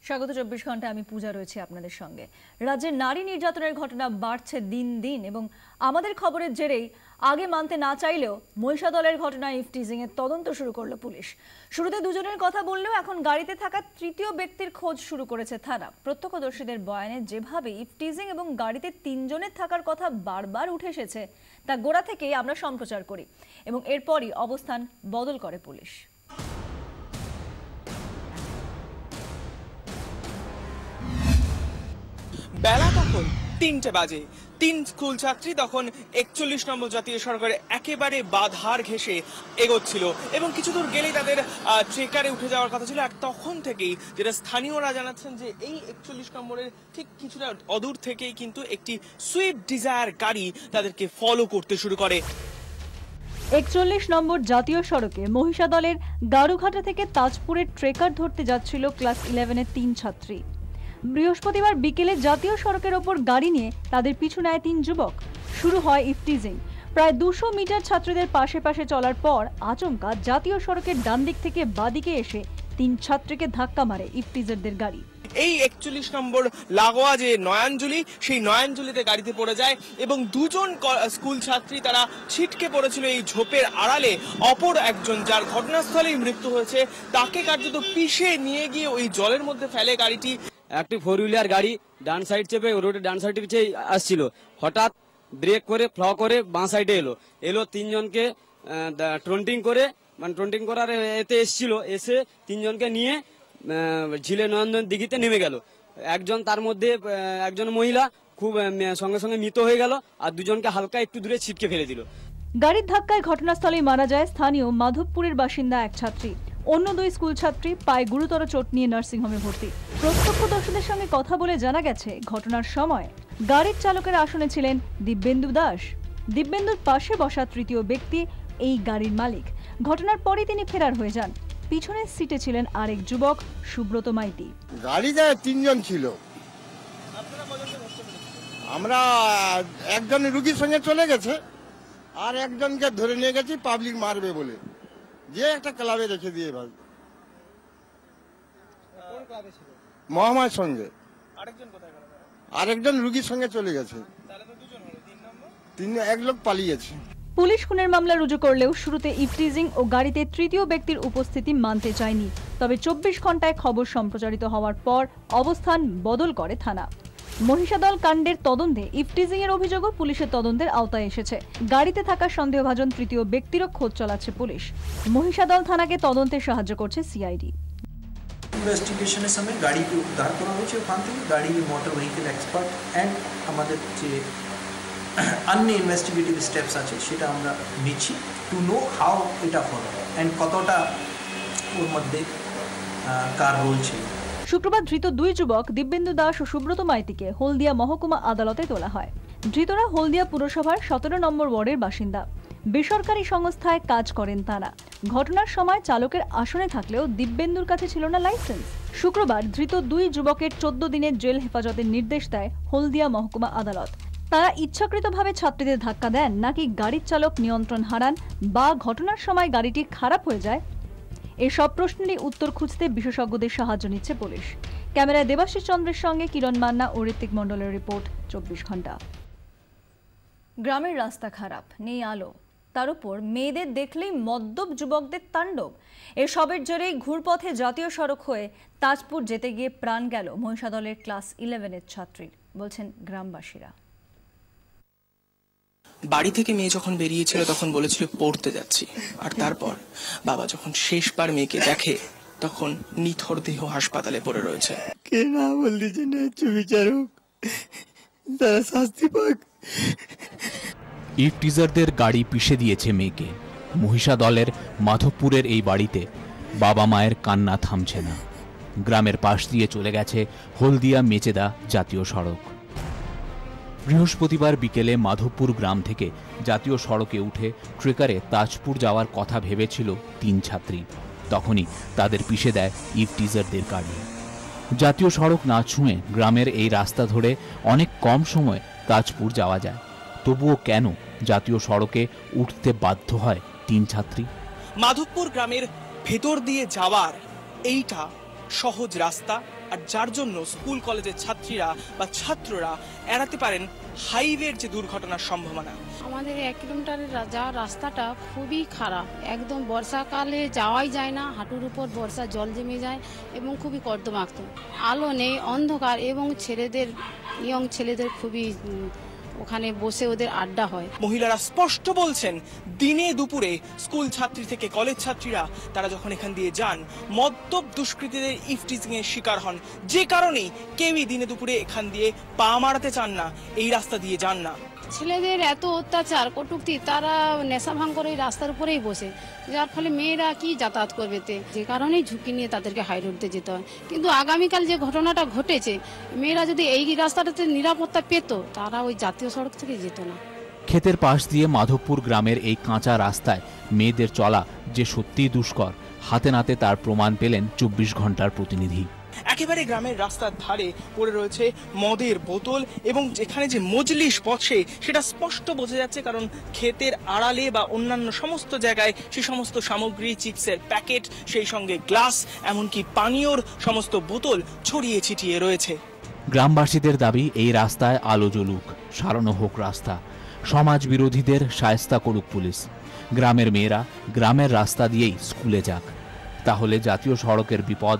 স্বাগত 24 ঘন্টা। আমি পূজা রয়েছে আপনাদের সঙ্গে। রাজ্যে নারী নির্যাতনের ঘটনা বাড়ছে দিন দিন এবং আমাদের খবরের জেরেই আগে মানতে না চাইলেও মহিষাদলের ঘটনায় ইফটিজিং এর তদন্ত শুরু করলো পুলিশ। শুরুতে দুজনের কথা বললেও এখন গাড়িতে থাকা তৃতীয় ব্যক্তির খোঁজ শুরু করেছে থানা। প্রত্যক্ষদর্শীদের বয়ানে যেভাবে ইফটিজিং এবং গাড়িতে তিনজনের থাকার কথা বারবার উঠে এসেছে তা গোড়া থেকেই আমরা সম্প্রচার করি এবং এরপরই অবস্থান বদল করে পুলিশ। বেলা তখন 3টে বাজে। 3 স্কুল ছাত্রী তখন 41 নম্বর জাতীয় সড়কের একেবারে বাধার ঘেঁষে এগোচ্ছিল এবং কিছু দূর গেলেই তাদের ট্রেকারে উঠে যাওয়ার কথা ছিল। আর তখন থেকেই যেটা স্থানীয়রা জানাচ্ছেন যে এই 41 নম্বরের ঠিক কিছুটা অদূর থেকেই কিন্তু একটি সুইফট ডিজায়ার গাড়ি তাদেরকে ফলো করতে শুরু করে। 41 নম্বর জাতীয় সড়কে মহিষাদলের গারুঘাটা থেকে তাজপুরের ট্রেকার ধরতে যাচ্ছিল ক্লাস 11-এর 3 ছাত্রী। বৃহস্পতিবার বিকেলে জাতীয় সড়কের ওপর গাড়ি নিয়ে তাদের পিছু নেয় 3 যুবক। শুরু হয় ইফটিজিং। প্রায় 200 মিটার ছাত্রীদের পাশে পাশে চলার পর আচমকা জাতীয় সড়কের ডান দিক থেকে বাদিকে এসে 3 ছাত্রীকে ধাক্কা মারে ইফটিজারদের গাড়ি। এই 41 নম্বর লাগোয়া যে নয়াঞ্জলি, সেই নয়াঞ্জলিতে গাড়িতে পড়ে যায় এবং দুজন স্কুল ছাত্রী তারা ছিটকে পড়েছিল এই ঝোপের আড়ালে। অপর একজন, যার ঘটনাস্থলেই মৃত্যু হয়েছে, তাকে কার্যত পিষে নিয়ে গিয়ে ওই জলের মধ্যে ফেলে গাড়িটি। একটি 4 হুইলার গাড়ি ডান সাইড চেপে রোডের ডান সাইডে পিছিয়ে আসছিল। হঠাৎ ব্রেক করে ফ্ল করে বাঁ সাইডে এলো 3 জনকে ট্রন্টিং করে, মানে ট্রন্টিং করার এতে এসছিল। এসে 3 জনকে নিয়ে ঝিলে নন্দন দিঘিতে নেমে গেল। একজন, তার মধ্যে একজন মহিলা খুব সঙ্গে সঙ্গে মৃত হয়ে গেল, আর 2 জনকে হালকা একটু দূরে ছিটকে ফেলে দিল। গাড়ির ধাক্কায় ঘটনাস্থলেই মারা যায় স্থানীয় মাধবপুরের বাসিন্দা এক ছাত্রী। অন্য 2 স্কুল ছাত্রী পায়ে গুরুতর চোট নিয়ে নার্সিংহোমে ভর্তি। প্রত্যক্ষদর্শীদের সঙ্গে কথা বলে জানা গেছে, ঘটনার সময় গাড়ির চালকের আসনে ছিলেন দিব্যেন্দু দাস। দিব্যেন্দুর পাশে বসা তৃতীয় ব্যক্তি এই গাড়ির মালিক। ঘটনার পরই তিনি ফেরার হয়ে যান। পিছনের সিটে ছিলেন আরেক যুবক সুব্রত মাইতি। গাড়িতে 3 জন ছিল। আমরা একজন রুগীর সঙ্গে চলে গেছে, আর একজনকে ধরে নিয়ে গেছি পাবলিক মারবে বলে, যে একটা ক্লাবে রেখে দিয়ে ভাই। মহামায়ের সঙ্গে আরেকজন রুগীর সঙ্গে চলে গেছে। 1 লোক পালিয়েছে। পুলিশ খুনের মামলা রুজু করলেও শুরুতে ইফটিজিং ও গাড়িতে তৃতীয় ব্যক্তির উপস্থিতি মানতে চায়নি। তবে 24 ঘন্টায় খবর সম্প্রচারিত হওয়ার পর অবস্থান বদল করে থানা। মহিষাদল কাণ্ডের তদন্তে ইফটিজিং এর অভিযোগও পুলিশের তদন্তের আওতায় এসেছে। গাড়িতে থাকা সন্দেহভাজন তৃতীয় ব্যক্তিরও খোঁজ চালাচ্ছে পুলিশ। মহিষাদল থানাকে তদন্তে সাহায্য করছে সিআইডি। ইনভেস্টিগেশনের সময় গাড়িকে উদ্ধার করা হয়েছে ওখান থেকে। গাড়ি মোটর ভেহিকেল এক্সপার্ট অ্যান্ড আমাদের যে অন্য ইনভেস্টিগেটিভ স্টেপস আছে সেটা আমরা নিচ্ছি টু নো হাউ এটা হলো অ্যান্ড কতটা ওর মধ্যে কার রোল ছিল। শুক্রবার ধৃত 2 যুবক দিব্যেন্দু দাস ও সুব্রত মাইতিকে হলদিয়া মহকুমা আদালতে তোলা হয়। ধৃতরা হলদিয়া পুরসভার 17 নম্বর ওয়ার্ডের বাসিন্দা। বেসরকারি সংস্থায় কাজ করেন তারা। ঘটনার সময় চালকের আসনে থাকলেও দিব্যেন্দুর কাছে ছিল না লাইসেন্স। শুক্রবার ধৃত 2 যুবকের 14 দিনের জেল হেফাজতের নির্দেশ দেয় হলদিয়া মহকুমা আদালত। তারা ইচ্ছাকৃতভাবে ছাত্রীদের ধাক্কা দেন নাকি গাড়ির চালক নিয়ন্ত্রণ হারান বা ঘটনার সময় গাড়িটি খারাপ হয়ে যায়, এসব প্রশ্নেরই উত্তর খুঁজতে বিশেষজ্ঞদের সাহায্য নিচ্ছে পুলিশ। ক্যামেরায় দেবাশিস চন্দ্রের সঙ্গে কিরণ মান্না ও ঋত্বিক মণ্ডলের রিপোর্ট 24 ঘন্টা। গ্রামের রাস্তা খারাপ, নেই আলো, তার উপর মেয়েদের দেখলেই মদ্যপ যুবকদের তাণ্ডব। এসবের জেরেই ঘুরপথে জাতীয় সড়ক হয়ে তাজপুর যেতে গিয়ে প্রাণ গেল মহিষাদলের ক্লাস 11-এর ছাত্রীর, বলছেন গ্রামবাসীরা। বাড়ি থেকে মেয়ে যখন বেরিয়েছিল তখন বলেছিল পড়তে যাচ্ছি, আর তারপর বাবা যখন শেষবার মেয়েকে দেখে তখন নিথর দেহ হাসপাতালে পড়ে রয়েছে। কে না বলছে ন্যায্য বিচারক, তারা শাস্তি পাক। ইফটিজারদের গাড়ি পিষে দিয়েছে মেয়েকে। মহিষাদলের মাধবপুরের এই বাড়িতে বাবা মায়ের কান্না থামছে না। গ্রামের পাশ দিয়ে চলে গেছে হলদিয়া মেচেদা জাতীয় সড়ক। বৃহস্পতিবার বিকেলে মাধবপুর গ্রাম থেকে জাতীয় সড়কে উঠে ট্রেকারে তাজপুর যাওয়ার কথা ভেবেছিল 3 ছাত্রী। তখনই তাদের পিষে দেয় ইফটিজারদের গাড়ি। জাতীয় সড়ক না ছুঁয়ে গ্রামের এই রাস্তা ধরে অনেক কম সময় তাজপুর যাওয়া যায়। তবুও কেন জাতীয় সড়কে উঠতে বাধ্য হয় 3 ছাত্রী? মাধবপুর গ্রামের ভেতর দিয়ে যাওয়ার এইটা সহজ রাস্তা, আর যার জন্য স্কুল কলেজের ছাত্রীরা বা ছাত্ররা এড়াতে পারেন হাইওয়ের যে দুর্ঘটনার সম্ভাবনা। আমাদের 1 কিলোমিটারের যাওয়ার রাস্তাটা খুবই খারাপ, একদম বর্ষাকালে যাওয়াই যায় না, হাঁটুর উপর বর্ষা জল জমে যায় এবং খুবই কর্দমাক্ত, আলো নেই, অন্ধকার, এবং ইয়ং ছেলেদের খুবই ওখানে বসে ওদের আড্ডা হয়। মহিলারা স্পষ্ট বলছেন দিনে দুপুরে স্কুল ছাত্রী থেকে কলেজ ছাত্রীরা তারা যখন এখান দিয়ে যান মদ্যপ দুষ্কৃতীদের ইফটিজিং এর শিকার হন, যে কারণেই কেউই দিনে দুপুরে এখান দিয়ে পা মারাতে চান না, এই রাস্তা দিয়ে যান না। ছেলেদের এত অত্যাচার কটূক্তি, তারা নেশা ভাঙ করে রাস্তার উপরেই বসে, যার ফলে মেয়েরা কি যাতায়াত করবে, যে কারণেই ঝুঁকি নিয়ে তাদেরকে হাই রোডে যেতে হয়। কিন্তু আগামীকাল যে ঘটনাটা ঘটেছে, মেয়েরা যদি এই রাস্তাটাতে নিরাপত্তা পেত, তারা ওই জাতীয় সড়ক থেকে যেত না। ক্ষেতের পাশ দিয়ে মাধবপুর গ্রামের এই কাঁচা রাস্তায় মেয়েদের চলা যে সত্যিই দুষ্কর, হাতে নাতে তার প্রমাণ পেলেন 24 ঘন্টার প্রতিনিধি। একেবারে গ্রামের রাস্তার ধারে পড়ে রয়েছে মদের বোতল, এবং যেখানে যে মজলিস বসে সেটা স্পষ্ট বোঝা যাচ্ছে, কারণ ক্ষেতের আড়ালে বা অন্যান্য সমস্ত জায়গায় সে সমস্ত সামগ্রী, চিপসের প্যাকেট, সেই সঙ্গে গ্লাস, এমনকি পানীয়র সমস্ত বোতল ছড়িয়ে ছিটিয়ে রয়েছে। গ্রামবাসীদের দাবি এই রাস্তায় আলো জ্বলুক, সারানো হোক রাস্তা, সমাজ বিরোধীদের শায়েস্তা করুক পুলিশ, গ্রামের মেয়েরা গ্রামের রাস্তা দিয়েই স্কুলে যাক, তাহলে জাতীয় সড়কের বিপদ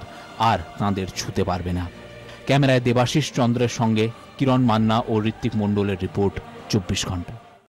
আর তাঁদের ছুঁতে পারবে না। ক্যামেরায় দেবাশিস চন্দ্রের সঙ্গে কিরণ মান্না ও ঋত্বিক মণ্ডলের রিপোর্ট, 24 ঘন্টা।